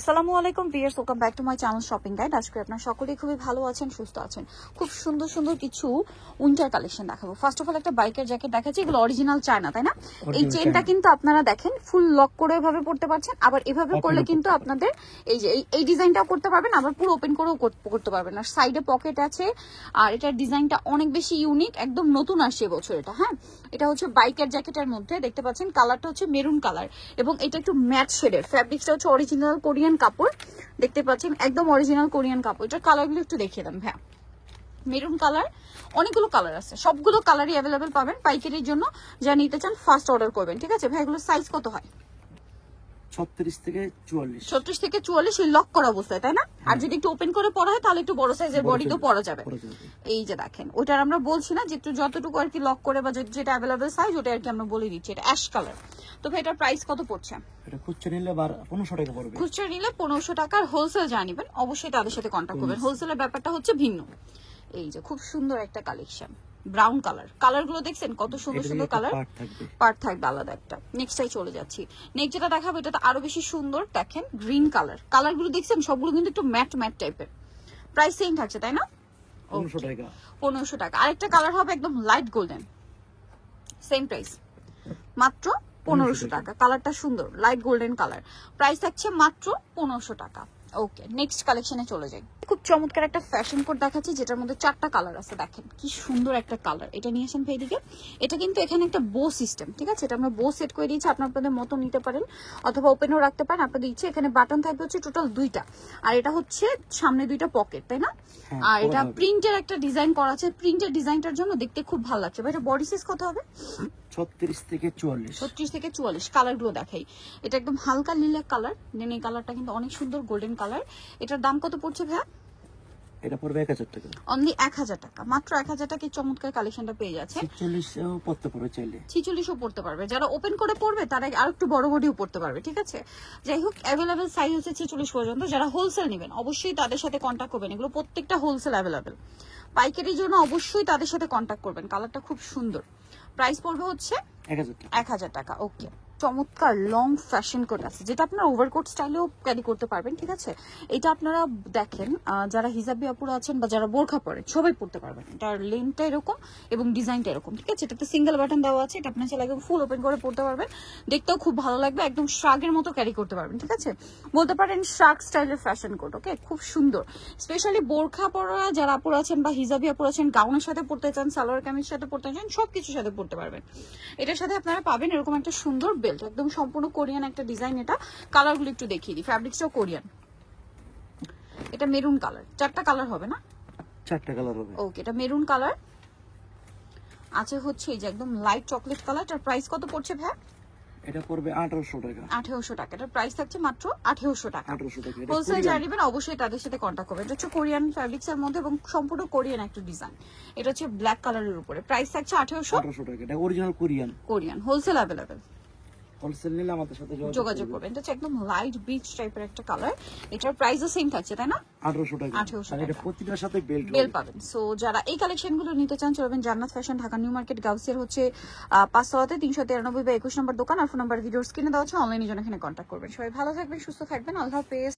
আসসালামু আলাইকুম viewers, welcome back to my channel shopping guide. আজকে আপনারা সকলেই খুবই ভালো আছেন, সুস্থ আছেন। খুব সুন্দর সুন্দর কিছু উইন্টার কালেকশন দেখাবো। ফার্স্ট অফ অল একটা বাইকের জ্যাকেট দেখাচ্ছি, এগুলো অরিজিনাল চায়না, তাই না? এই চেনটা কিন্তু আপনারা দেখেন ফুল লক করে এভাবে পড়তে পারছেন, আবার এভাবে করলে কিন্তু আপনাদের এই যে এই ডিজাইনটাও করতে পারবেন, আবার পুরো ওপেন করেও করতে পারবেন। আর সাইডে পকেট আছে, আর এটার ডিজাইনটা অনেক বেশি ইউনিক, একদম নতুন আসছে এবছর এটা। হ্যাঁ, এটা হচ্ছে বাইকের জ্যাকেটের মধ্যে দেখতে পাচ্ছেন, কালারটা হচ্ছে মেরুন কালার এবং এটা একটু ম্যাট শেডের। ফ্যাব্রিক্সটা হচ্ছে অরিজিনাল কোরিয়ান কাপড়, দেখতে পাচ্ছেন একদম অরিজিনাল কোরিয়ান কাপড়। এটার কালারগুলো একটু দেখিয়ে দেন ভাইয়া। মেরুন কালার, অনেকগুলো কালার আছে, সবগুলো কালারই অ্যাভেলেবেল পাবেন। পাইকারির জন্য যা নিতে চান ফার্স্ট অর্ডার করবেন, ঠিক আছে ভাই? এগুলো সাইজ কত হয়? 36 থেকে 44। 36 থেকে 44 এই লক করা অবস্থায়, তাই না? আর যদি একটু ওপেন করে পরা হয় তাহলে একটু বড় সাইজের বডিতেও পরা যাবে। এই যে দেখেন, ওইটার আমরা বলছি না যে একটু যতটুকু আর কি লক করে বা যেটা অ্যাভেলেবেল সাইজ ওটা আর কি আমরা বলে দিচ্ছি। এটা অ্যাশ কালার। তো ভাই এটার প্রাইস কত পড়ছে? এটা খুচরা নিলে 1500 টাকা পড়বে। খুচরা নিলে 1500 টাকা, আর হোলসেল জানিবেন অবশ্যই তাদের সাথে কন্ট্যাক্ট করবেন। হোলসেলের ব্যাপারটা হচ্ছে ভিন্ন। এই যে খুব সুন্দর একটা কালেকশন, ব্রাউন কালার। কালার গুলো দেখছেন কত সুন্দর সুন্দর কালার, পার্ট থাকবে আলাদা একটা। নেক্সটাই চলে যাচ্ছি। নেক্সট যেটা দেখাবো এটা তো আরো বেশি সুন্দর, দেখেন গ্রিন কালার। কালার গুলো দেখছেন সবগুলো কিন্তু একটু ম্যাট ম্যাট টাইপের। প্রাইস সেম থাকছে, তাই না? 1500 টাকা। 1500 টাকা। আরেকটা কালার হবে একদম লাইট গোল্ডেন, সেম প্রাইস, মাত্র 1500 টাকা। কালারটা সুন্দর, লাইট গোল্ডেন কালার। প্রাইস থাকছে মাত্র 1500 টাকা। ওকে, নেক্সট কালেকশনে চলে যাই। খুব চমৎকার একটা ফ্যাশন কোট দেখাচ্ছি, যেটার মধ্যে 4টা কালার আছে। দেখেন কি সুন্দর একটা কালার। এটা নিয়ে আসেন ভাই দিকে। এটা কিন্তু এখানে একটা বো সিস্টেম, ঠিক আছে? এটা আমরা বো সেট করে দিয়েছি, আপনাদের মতো নিতে পারেন অথবা ওপেনও রাখতে পারেন আপনাদের ইচ্ছে। এখানে বাটন থাকবে হচ্ছে টোটাল 2টা, আর এটা হচ্ছে সামনে 2টা পকেট, তাই না? আর এটা প্রিন্টের একটা ডিজাইন করা আছে। প্রিন্টের ডিজাইনটার জন্য দেখতে খুব ভালো লাগছে। ভাই এটা বডি সাইজ কত হবে? 36 থেকে 44। 36 থেকে 44। কালারগুলো দেখাই। এটা একদম হালকা লিলা কালার, দেন এই কালারটা কিন্তু অনেক সুন্দর গোল্ডেন কালার। এটার দাম কত পড়ছে ভাইয়া? এটা পড়বে 1000 টাকা। অনলি 1000 টাকা, মাত্র 1000 টাকায় চমৎকার কালেকশনটা পেয়ে যাচ্ছে। 46ও পড়তে পারবে চাইলে। 46ও পড়তে পারবে, যারা ওপেন করে পড়বে তারা আর একটু বড় বডিও পড়তে পারবে, ঠিক আছে? যাই হোক, অ্যাভেলেবেল সাইজ হচ্ছে 46 পর্যন্ত। যারা হোলসেল নেবেন অবশ্যই তাদের সাথে কন্ট্যাক্ট করবেন, এগুলো প্রত্যেকটা হোলসেল অ্যাভেলেবেল। পাইকারির জন্য অবশ্যই তাদের সাথে কন্ট্যাক্ট করবেন। কালারটা খুব সুন্দর। প্রাইস পড়বে হচ্ছে 1000 টাকা। ওকে, চমৎকার লং ফ্যাশন কোট আছে, যেটা আপনারা ওভারকোট স্টাইলেও ক্যারি করতে পারবেন, ঠিক আছে? এটা আপনারা দেখেন, যারা হিজাবি আপুরা আছেন বা যারা বোরখা পরে সবাই পড়তে পারবেন। এটার লেন্থটা এরকম এবং ডিজাইনটা এরকম, ঠিক আছে? এটাতে সিঙ্গেল বাটন দেওয়া আছে। এটা আপনার চাইলে একদম ফুল ওপেন করে পড়তে পারবেন, দেখতেও খুব ভালো লাগবে। একদম শ্রাগের মতো ক্যারি করতে পারবেন, ঠিক আছে? বলতে পারেন শ্রাগ স্টাইলের ফ্যাশন কোট। ওকে, খুব সুন্দর। স্পেশালি বোরখা পরা যারা আপুরা আছেন বা হিজাবি আপুরা আছেন, গাউনের সাথে পড়তে চান, সালোয়ার কামিজের সাথে পড়তে চান, সবকিছুর সাথে পড়তে পারবেন। এটার সাথে আপনারা পাবেন এরকম একটা সুন্দর বেল্ট, একদম সম্পূর্ণ কোরিয়ান একটা ডিজাইন। এটা কালারগুলো একটু দেখিয়ে দিই। ফ্যাব্রিক্সটাও কোরিয়ান। এটা মেরুন কালার। 4টা কালার হবে না? 4টা কালার হবে। ওকে, এটা মেরুন কালার আছে হচ্ছে এই যে একদম লাইট চকলেট কালার। এটার প্রাইস কত পড়ছে ভাই? এটা পড়বে 1800 টাকা। 1800 টাকা। এটার প্রাইস থাকছে মাত্র 1800 টাকা। 1800 টাকা। হোলসেল জানিবেন অবশ্যই তাদের সাথে কন্ট্যাক্ট করবেন। এটা হচ্ছে কোরিয়ান ফ্যাব্রিক্স এর মধ্যে এবং সম্পূর্ণ কোরিয়ান একটা ডিজাইন। এটা হচ্ছে ব্ল্যাক কালারের উপরে। প্রাইস থাকছে 1800 টাকা। এটা original Korean. Wholesale available. Wholesale নিলে আমাদের সাথে যোগাযোগ করবেন। এটা হচ্ছে একদম লাইট বিচ টাইপের একটা কালার। এটার প্রাইসও সেম থাকছে, তাই না? 1800 টাকা। 1800 আর এটা প্রতিটার সাথে বেল্ট পাবেন। সো যারা এই কালেকশনগুলো নিতে চান চলবেন জান্নাত ফ্যাশন, ঢাকা নিউ মার্কেট, গাউসিয়ার হচ্ছে 5 তলাতে 393 বা 21 নম্বর দোকান। আর ফোন নাম্বার ভিডিওর স্ক্রিনে দেওয়া আছে। অনলাইনে জন্য এখানে কন্ট্যাক্ট করবেন। সবাই ভালো থাকবেন, সুস্থ থাকবেন। আল্লাহ হাফেজ।